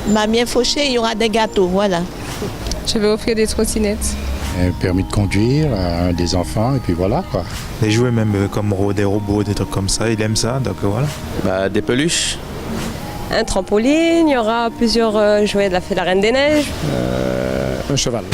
Ma bien fauchée, il y aura des gâteaux, voilà. Je vais offrir des trottinettes. Un permis de conduire à des enfants et puis voilà quoi. Des jouets même comme des robots, des trucs comme ça, il aime ça, donc voilà. Des peluches. Un trampoline, il y aura plusieurs jouets de la Reine des Neiges. Un cheval.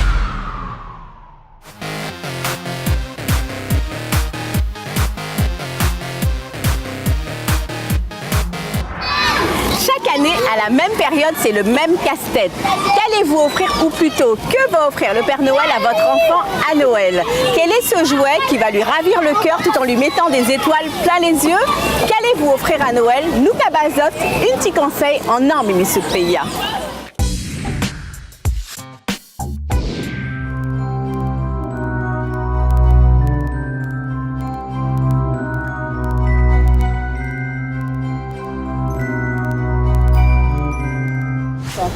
Chaque année, à la même période, c'est le même casse-tête. Qu'allez-vous offrir, ou plutôt, que va offrir le Père Noël à votre enfant à Noël? Quel est ce jouet qui va lui ravir le cœur tout en lui mettant des étoiles plein les yeux? Qu'allez-vous offrir à Noël? Nous cabazot, une petit conseil en or, Mimi Soukpeya.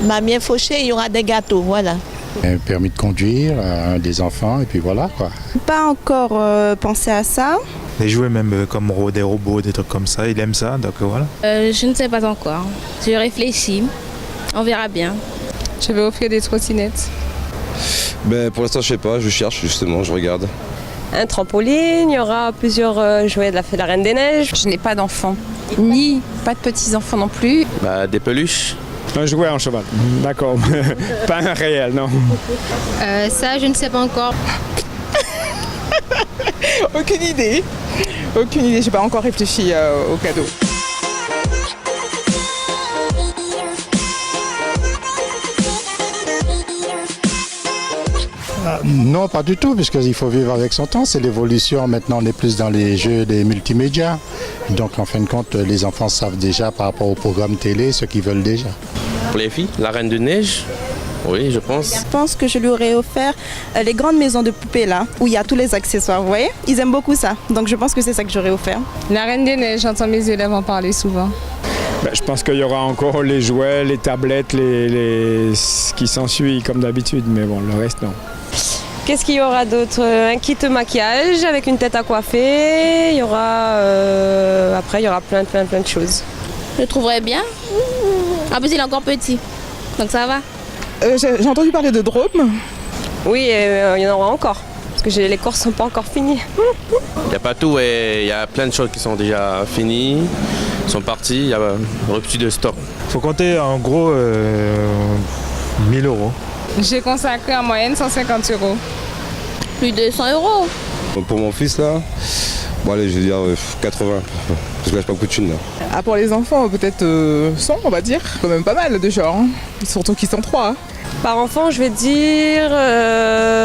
Ma bien fauchée, il y aura des gâteaux, voilà. Un permis de conduire à des enfants et puis voilà quoi. Pas encore pensé à ça. Des jouets même comme des robots, des trucs comme ça, il aime ça, donc voilà. Je ne sais pas encore. Je réfléchis. On verra bien. Je vais offrir des trottinettes. Pour l'instant, je sais pas, je cherche justement, je regarde. Un trampoline, il y aura plusieurs jouets de la Reine des Neiges. Je n'ai pas d'enfants, ni pas de petits-enfants non plus. Des peluches. Un jouet en cheval. D'accord. Pas un réel, non. Ça, je ne sais pas encore. Aucune idée. Aucune idée, je n'ai pas encore réfléchi au cadeau. Non, pas du tout, puisqu'il faut vivre avec son temps. C'est l'évolution. Maintenant, on est plus dans les jeux des multimédias. Donc, en fin de compte, les enfants savent déjà par rapport au programme télé ce qu'ils veulent déjà. Pour les filles, la Reine de Neige. Oui, je pense. Je pense que je lui aurais offert les grandes maisons de poupées là, où il y a tous les accessoires, vous voyez? Ils aiment beaucoup ça, donc je pense que c'est ça que j'aurais offert. La Reine des Neiges, j'entends mes élèves en parler souvent. Je pense qu'il y aura encore les jouets, les tablettes, ce qui s'ensuit comme d'habitude, mais bon, le reste non. Qu'est-ce qu'il y aura d'autre? Un kit maquillage avec une tête à coiffer. Il y aura après il y aura plein de choses. Je le trouverais bien. En plus, il est encore petit, donc ça va. J'ai entendu parler de drôme. Oui, il y en aura encore. Parce que les courses sont pas encore finies. Il n'y a pas tout, il y a plein de choses qui sont déjà finies, sont parties, il y a rupture de stock. Il faut compter en gros 1000 €. J'ai consacré en moyenne 150 €. Plus de 100 €. Pour mon fils là, allez, je vais dire 80, parce que là j'ai pas beaucoup de thunes là. Ah, pour les enfants, peut-être 100, on va dire. Quand même pas mal déjà, hein. Surtout qu'ils sont 3. Hein. Par enfant, je vais dire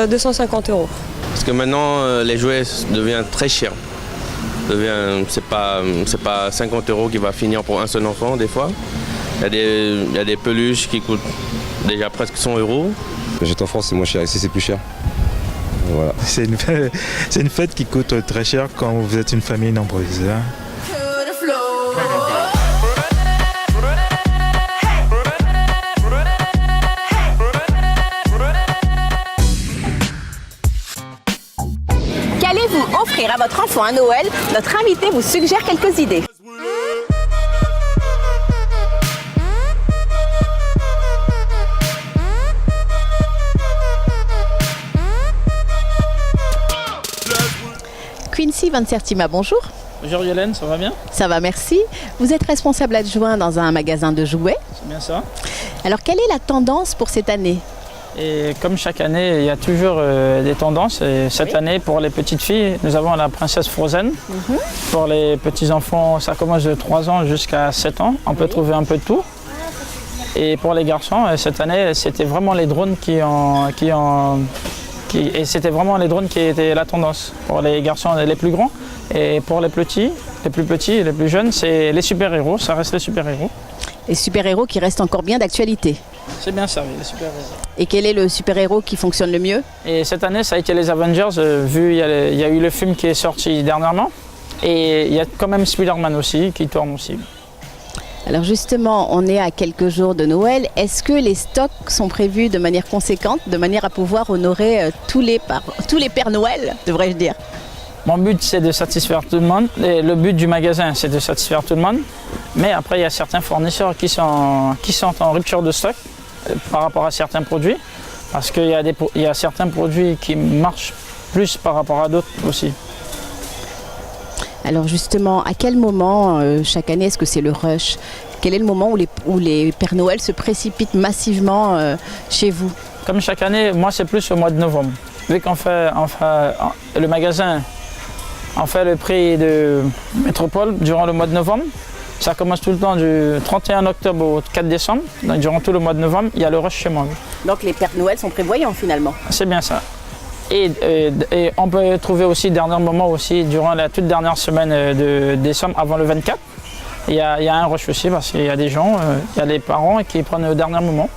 250 €. Parce que maintenant les jouets deviennent très chers. C'est pas 50 € qui va finir pour un seul enfant des fois. Il y a des peluches qui coûtent déjà presque 100 €. J'étais en France, c'est moins cher, ici c'est plus cher. Voilà. C'est une fête qui coûte très cher quand vous êtes une famille nombreuse. Hein. Qu'allez-vous offrir à votre enfant à Noël? Notre invité vous suggère quelques idées. Quincy Van Sertima, bonjour. Bonjour Yolène, ça va bien? Ça va, merci. Vous êtes responsable adjoint dans un magasin de jouets. C'est bien ça. Alors, quelle est la tendance pour cette année? Et comme chaque année, il y a toujours des tendances. Et cette année, pour les petites filles, nous avons la princesse Frozen. Pour les petits-enfants, ça commence de 3 ans jusqu'à 7 ans. On peut trouver un peu de tout. Et pour les garçons, cette année, c'était vraiment les drones et c'était vraiment les drones qui étaient la tendance pour les garçons les plus grands. Et pour les petits, les plus petits et les plus jeunes, c'est les super-héros, ça reste les super-héros. Les super-héros qui restent encore bien d'actualité. C'est bien ça, oui, les super-héros. Et quel est le super-héros qui fonctionne le mieux? Et cette année, ça a été les Avengers, vu il y a eu le film qui est sorti dernièrement. Et il y a quand même Spider-Man aussi, qui tourne aussi. Alors justement, on est à quelques jours de Noël. Est-ce que les stocks sont prévus de manière conséquente, de manière à pouvoir honorer tous les Pères Noël, devrais-je dire? Mon but, c'est de satisfaire tout le monde. Et le but du magasin, c'est de satisfaire tout le monde. Mais après, il y a certains fournisseurs qui sont en rupture de stock par rapport à certains produits. Parce qu'il y a certains produits qui marchent plus par rapport à d'autres aussi. Alors justement, à quel moment chaque année est-ce que c'est le rush? Quel est le moment où les Pères Noël se précipitent massivement chez vous? Comme chaque année, moi c'est plus au mois de novembre. Vu qu'on fait le magasin, on fait le prix de métropole durant le mois de novembre. Ça commence tout le temps du 31 octobre au 4 décembre. Donc durant tout le mois de novembre, il y a le rush chez moi. Donc les Pères Noël sont prévoyants finalement? C'est bien ça. Et on peut trouver aussi dernier moment aussi durant la toute dernière semaine de décembre avant le 24. Il y a un rush aussi parce qu'il y a des gens, il y a des parents qui prennent au dernier moment.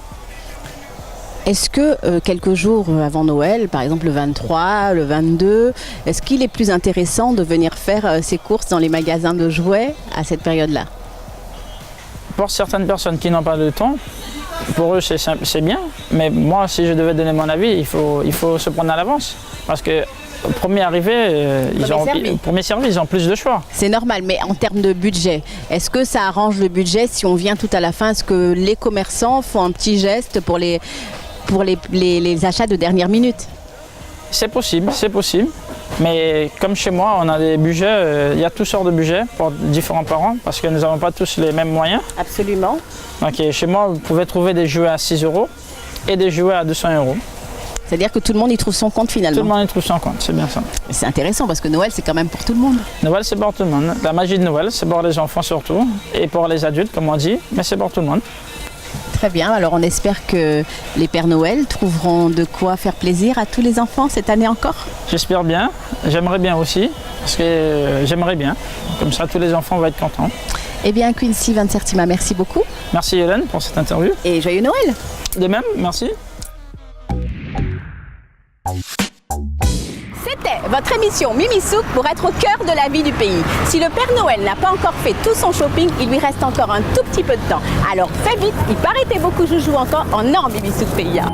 Est-ce que quelques jours avant Noël, par exemple le 23, le 22, est-ce qu'il est plus intéressant de venir faire ses courses dans les magasins de jouets à cette période-là? Pour certaines personnes qui n'ont pas de temps, pour eux c'est bien, mais moi si je devais donner mon avis, il faut se prendre à l'avance. Parce que au premier arrivé, premier servi, ils ont plus de choix. C'est normal, mais en termes de budget, est-ce que ça arrange le budget si on vient tout à la fin? Est-ce que les commerçants font un petit geste pour les achats de dernière minute? C'est possible. Mais comme chez moi, on a des budgets, il y a toutes sortes de budgets pour différents parents parce que nous n'avons pas tous les mêmes moyens. Absolument. Donc chez moi, vous pouvez trouver des jouets à 6 € et des jouets à 200 €. C'est-à-dire que tout le monde y trouve son compte finalement? Tout le monde y trouve son compte, c'est bien ça. C'est intéressant parce que Noël, c'est quand même pour tout le monde. Noël, c'est pour tout le monde. La magie de Noël, c'est pour les enfants surtout et pour les adultes, comme on dit, mais c'est pour tout le monde. Très bien, alors on espère que les Pères Noël trouveront de quoi faire plaisir à tous les enfants cette année encore. J'espère bien, j'aimerais bien aussi, parce que j'aimerais bien, comme ça tous les enfants vont être contents. Eh bien Quincy Van Sertima, merci beaucoup. Merci Hélène pour cette interview. Et joyeux Noël. De même, merci. C'était votre émission Mimi Souk pour être au cœur de la vie du pays. Si le Père Noël n'a pas encore fait tout son shopping, il lui reste encore un tout petit peu de temps. Alors fais vite, il paraît que beaucoup jouent encore en or Mimi Souk PIA.